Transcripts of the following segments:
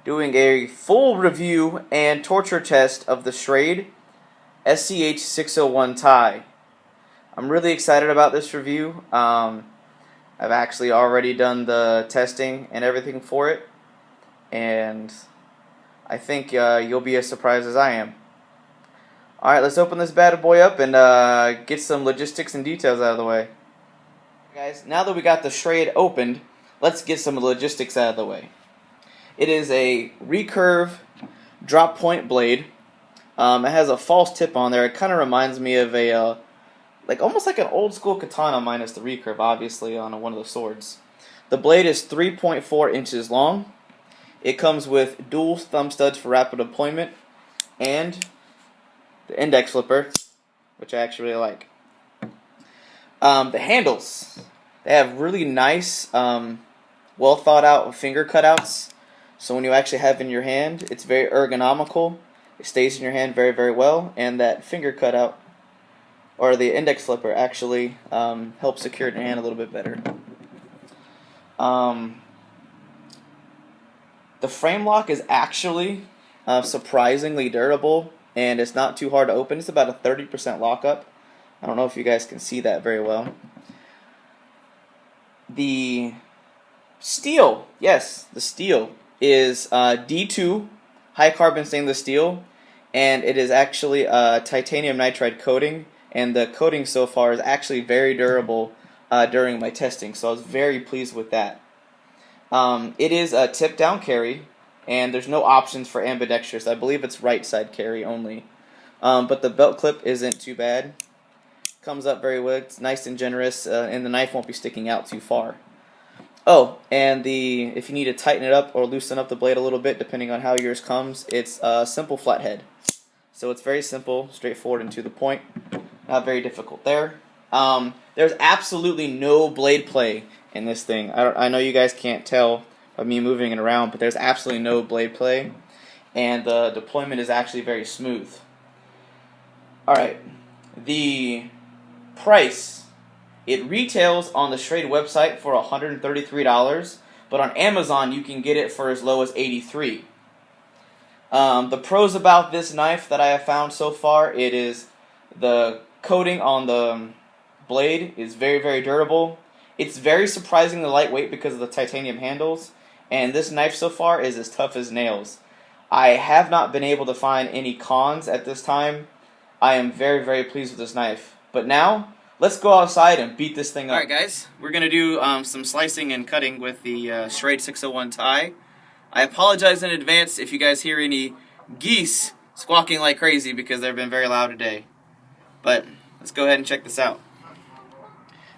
doing a full review and torture test of the SCHRADE SCH601Ti. I'm really excited about this review. I've actually already done the testing and everything for it, and I think you'll be as surprised as I am. Alright, let's open this bad boy up and get some logistics and details out of the way. Guys, now that we got the SCHRADE opened, let's get some logistics out of the way. It is a recurve drop point blade. It has a false tip on there. It kind of reminds me of a almost like an old school katana minus the recurve, obviously, on one of the swords. The blade is 3.4 inches long. It comes with dual thumb studs for rapid deployment and the index flipper, which I actually really like. The handles, they have really nice, well thought out finger cutouts. So when you actually have it in your hand, it's very ergonomical. It stays in your hand very, very well, and that finger cutout, or the index flipper, actually helps secure it in your hand a little bit better. The Framelock is actually surprisingly durable, and it's not too hard to open. It's about a 30% lockup. I don't know if you guys can see that very well. The steel, yes, the steel is D2 high carbon stainless steel, and it is actually a titanium nitride coating, and the coating so far is actually very durable during my testing, so I was very pleased with that. It is a tip down carry, and there's no options for ambidextrous. I believe it's right side carry only, but the belt clip isn't too bad. Comes up very well. It's nice and generous, and the knife won't be sticking out too far. Oh, and if you need to tighten it up or loosen up the blade a little bit, depending on how yours comes, it's a simple flathead. So it's very simple, straightforward, and to the point. Not very difficult there. There's absolutely no blade play in this thing. I know you guys can't tell by me moving it around, but there's absolutely no blade play, and the deployment is actually very smooth. Alright, the price. It retails on the SCHRADE website for $133, but on Amazon you can get it for as low as $83. The pros about this knife that I have found so far, it is the coating on the blade is very, very durable. It's very surprisingly lightweight because of the titanium handles, and this knife so far is as tough as nails. I have not been able to find any cons at this time. I am very, very pleased with this knife. But now, let's go outside and beat this thing up. Alright guys, we're going to do some slicing and cutting with the SCHRADE 601Ti. I apologize in advance if you guys hear any geese squawking like crazy because they've been very loud today. But let's go ahead and check this out.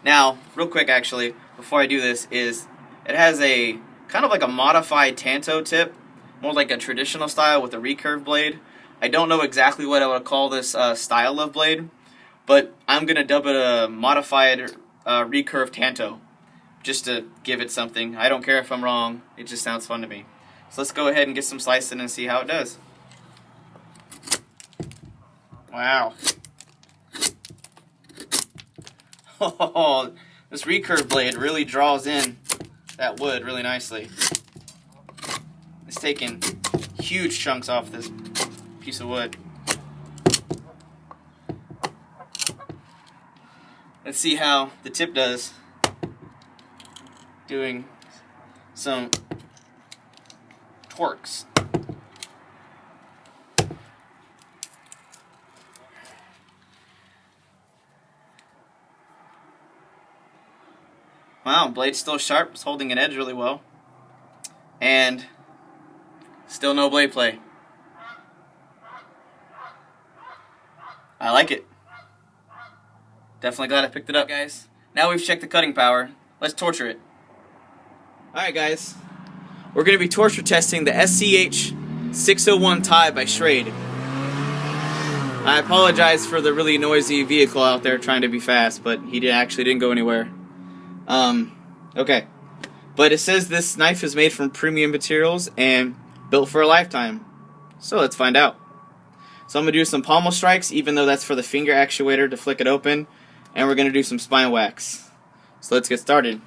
Now, real quick actually, before I do this, it has a kind of like a modified tanto tip, more like a traditional style with a recurve blade. I don't know exactly what I would call this style of blade, but I'm going to dub it a modified recurve tanto, just to give it something. I don't care if I'm wrong, it just sounds fun to me. So let's go ahead and get some slicing and see how it does. Wow. Oh, this recurve blade really draws in that wood really nicely. It's taking huge chunks off this piece of wood. Let's see how the tip does. Doing some torques. Wow, blade's still sharp. It's holding an edge really well. And still no blade play. I like it. Definitely glad I picked it up, guys. Now we've checked the cutting power. Let's torture it. Alright guys, we're going to be torture testing the SCH601Ti by SCHRADE. I apologize for the really noisy vehicle out there trying to be fast, but he actually didn't go anywhere. Okay. But it says this knife is made from premium materials and built for a lifetime. So let's find out. So I'm going to do some pommel strikes, even though that's for the finger actuator to flick it open. And we're going to do some spine wax. So let's get started.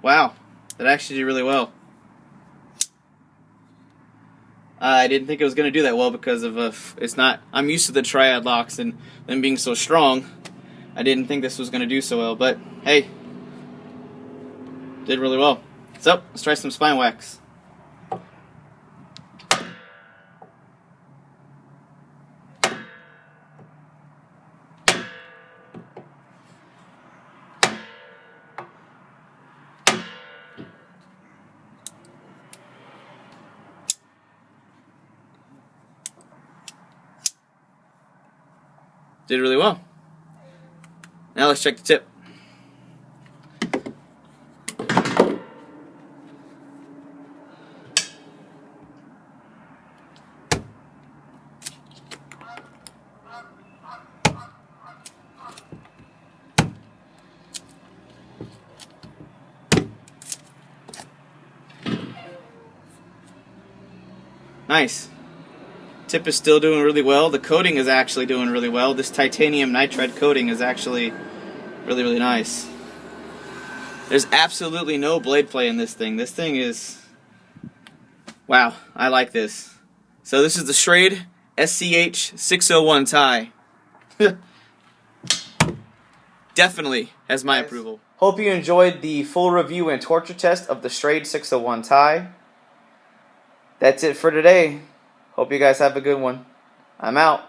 Wow, that actually did really well. I didn't think it was going to do that well because of it's not. I'm used to the triad locks and them being so strong. I didn't think this was going to do so well, but hey, did really well. So let's try some spine wax. Did really well. Now let's check the tip. Nice. Tip is still doing really well. The coating is actually doing really well. This titanium nitride coating is actually really, really nice. There's absolutely no blade play in this thing. This thing is... wow, I like this. So this is the SCHRADE SCH601Ti. Definitely has my approval. Hope you enjoyed the full review and torture test of the SCHRADE 601Ti. That's it for today. Hope you guys have a good one. I'm out.